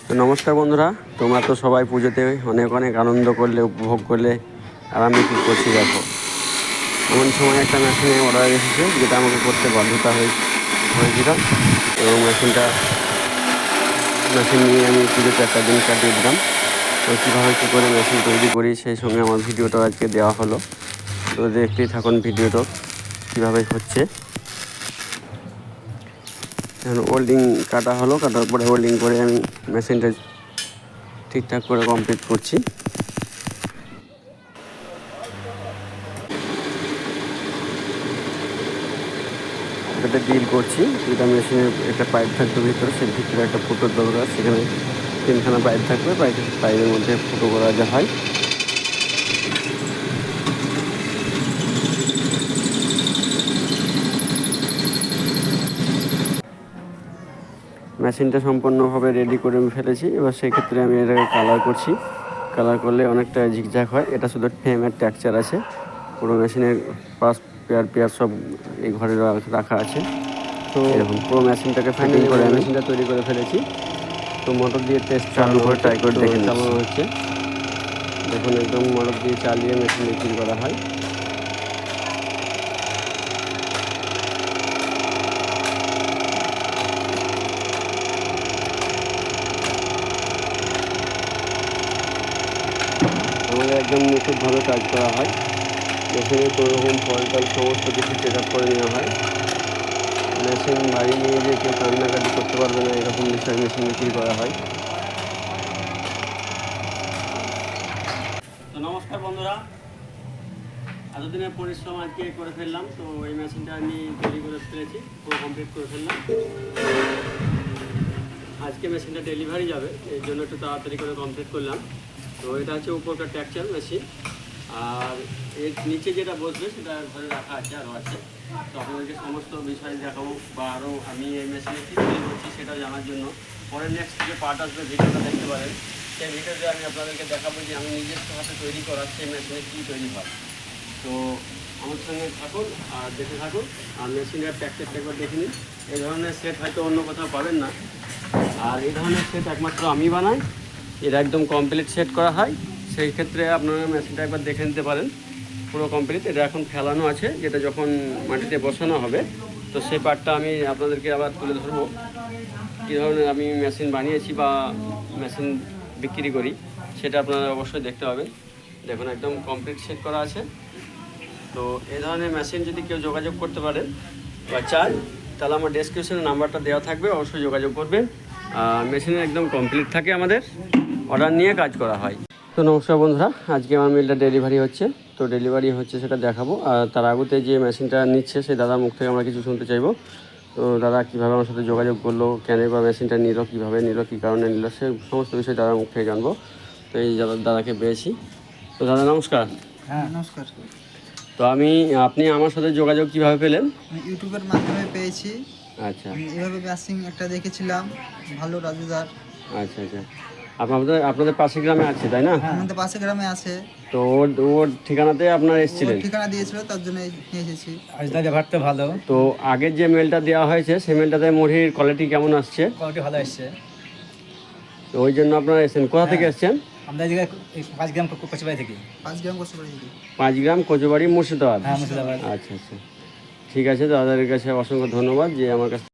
তো নমস্কার বন্ধুরা, তোমরা তো সবাই পুজোতে অনেক অনেক আনন্দ করলে, উপভোগ করলে, আর আমি কী করছি দেখো। এমন সময় একটা মেশিনে অর্ডার এসেছে যেটা আমাকে করতে বাধ্যতা হয়েছিল, এবং মেশিন নিয়ে আমি পুজোতে একটা দিন কাটিয়ে দিলাম। তো কীভাবে কী করে মেশিন তৈরি করি সেই সঙ্গে আমার ভিডিওটা আজকে দেওয়া হলো। তো দেখতেই থাকুন ভিডিওটা কীভাবে হচ্ছে। এখন ওয়েল্ডিং কাটা হলো, কাটার পরে ওয়েল্ডিং করে আমি মেশিনটা ঠিকঠাক করে কমপ্লিট করছি। এটাতে ডিল করছি। এটা মেশিনের একটা পাইপ থাকবে ভিতরে, সেই ভিতরে একটা ফুটোর দরকার, সেখানে 3খানা পাইপ থাকবে। পাইপের মধ্যে ফুটো করা যা হয়। মেশিনটা সম্পূর্ণভাবে রেডি করে আমি ফেলেছি। এবার সেক্ষেত্রে আমি এটাকে কালার করছি। কালার করলে অনেকটা ঝিকঝাক হয়। এটা শুধু ফ্রেমের টেক্সচার আছে। পুরো মেশিনের পার্টস পেয়ার সব এই ঘরে রাখা আছে। তো এরকম পুরো মেশিনটাকে ফাইনালি করে মেশিনটা তৈরি করে ফেলেছি। তো মোটর দিয়ে টেস্ট চালু করে ট্রাই করে দেখে চালানো হচ্ছে। দেখুন, একদম মোটর দিয়ে চালিয়ে মেশিন বিক্রি করা হয়। আমাদের একদম নিখুঁতভাবে কাজ করা হয়। মেশিনে কোনো রকম ফল্টাল সমস্ত কিছু চেক আপ করে নেওয়া হয়। মেশিন বাড়ি নিয়ে গিয়ে কেউ কান্নাকাটি করতে পারবে না, এরকম বিষয় মেশিন বিক্রি করা হয়। তো নমস্কার বন্ধুরা, এতদিনের পরিশ্রম আজকে করে ফেললাম। তো এই মেশিনটা আমি তৈরি করে ফেলেছি, পুরো কমপ্লিট করে ফেললাম। আজকে মেশিনটা ডেলিভারি যাবে, এই জন্য একটু তাড়াতাড়ি করে কমপ্লিট করলাম। তো এটা হচ্ছে উপরকার টেক্সচার মেশিন, আর এর নিচে যেটা বসবে সেটা ঘরে রাখা আছে, আরও আছে। তো আপনাদেরকে সমস্ত বিষয় দেখাবো, বা আরও আমি এই মেশিনে কী তৈরি করছি সেটা জানার জন্য পরে নেক্সট যে পার্ট আসবে ভিডিওটা দেখতে পারেন। সেই ভিডিওতে আমি আপনাদেরকে দেখাবো যে আমি নিজস্ব হাতে তৈরি করা সেই মেশিনে কী তৈরি হয়। তো আমার সঙ্গে থাকুন আর দেখে থাকুন, আর মেশিনের প্যাকেটটা একবার দেখে নিন। এই ধরনের সেট হয়তো অন্য কোথাও পাবেন না, আর এই ধরনের সেট একমাত্র আমি বানাই। এটা একদম কমপ্লিট সেট করা হয়। সেই ক্ষেত্রে আপনারা মেশিনটা একবার দেখে নিতে পারেন, পুরো কমপ্লিট। এটা এখন ফেলানো আছে, যেটা যখন মাটিতে বসানো হবে তো সেই পার্টটা আমি আপনাদেরকে আবার তুলে ধরবো। কী ধরনের আমি মেশিন বানিয়েছি বা মেশিন বিক্রি করি সেটা আপনারা অবশ্যই দেখতে পাবেন। দেখুন, একদম কমপ্লিট সেট করা আছে। তো এই ধরনের মেশিন যদি কেউ যোগাযোগ করতে পারে বা চায়, তাহলে আমার ডেসক্রিপশনে নাম্বারটা দেওয়া থাকবে, অবশ্যই যোগাযোগ করবেন। মেশিনের একদম কমপ্লিট থাকে, আমাদের অর্ডার নিয়ে কাজ করা হয়। তো নমস্কার বন্ধুরা, আজকে আমার মিলটা ডেলিভারি হচ্ছে। তো ডেলিভারি হচ্ছে সেটা দেখাবো, আর তার আগতে যে মেশিনটা নিচ্ছে সেই দাদার মুখ থেকে আমরা কিছু শুনতে চাইবো। তো দাদা কীভাবে আমার সাথে যোগাযোগ করলো, কেন বা মেশিনটা নিল, কীভাবে নিল, কী কারণে নিল, সে সমস্ত বিষয় দাদার মুখ থেকে জানবো। তো এই দাদাকে পেয়েছি। তো দাদা নমস্কার। হ্যাঁ নমস্কার। তো আপনি আমার সাথে যোগাযোগ কিভাবে পেলেন? ইউটিউবের মাধ্যমে পেয়েছি। আচ্ছা, আমি এভাবে ব্যাসিং একটা দেখেছিলাম, ভালো রাজুদার। আচ্ছা আচ্ছা। আপনাদের পাশের গ্রামে আছে, তাই না? আমাদের পাশে গ্রামে আছে। তো ওর ঠিকানাতে আপনারা এসেছিলেন? ঠিকানা দিয়েছিল, তার জন্য নিয়ে এসেছি। ভাতটা ভালো, তো আগের যে মেলটা দেওয়া হয়েছে সেই মেলটাতে মুড়ির কোয়ালিটি কেমন আসছে? কোয়ালিটি ভালো এসছে। তো ওই জন্য আপনারা এসেছেন। কোথা থেকে এসেছেন? আমরা এদিকে 5 গ্রাম কচুবাড়ি থেকে। 5 গ্রাম কচুবাড়ি থেকে। 5 গ্রাম কচুবাড়ি, মুর্শিদাবাদ। হ্যাঁ মুর্শিদাবাদ। আচ্ছা আচ্ছা, ঠিক আছে। দাদাদের কাছে অসংখ্য ধন্যবাদ যে আমার কাছে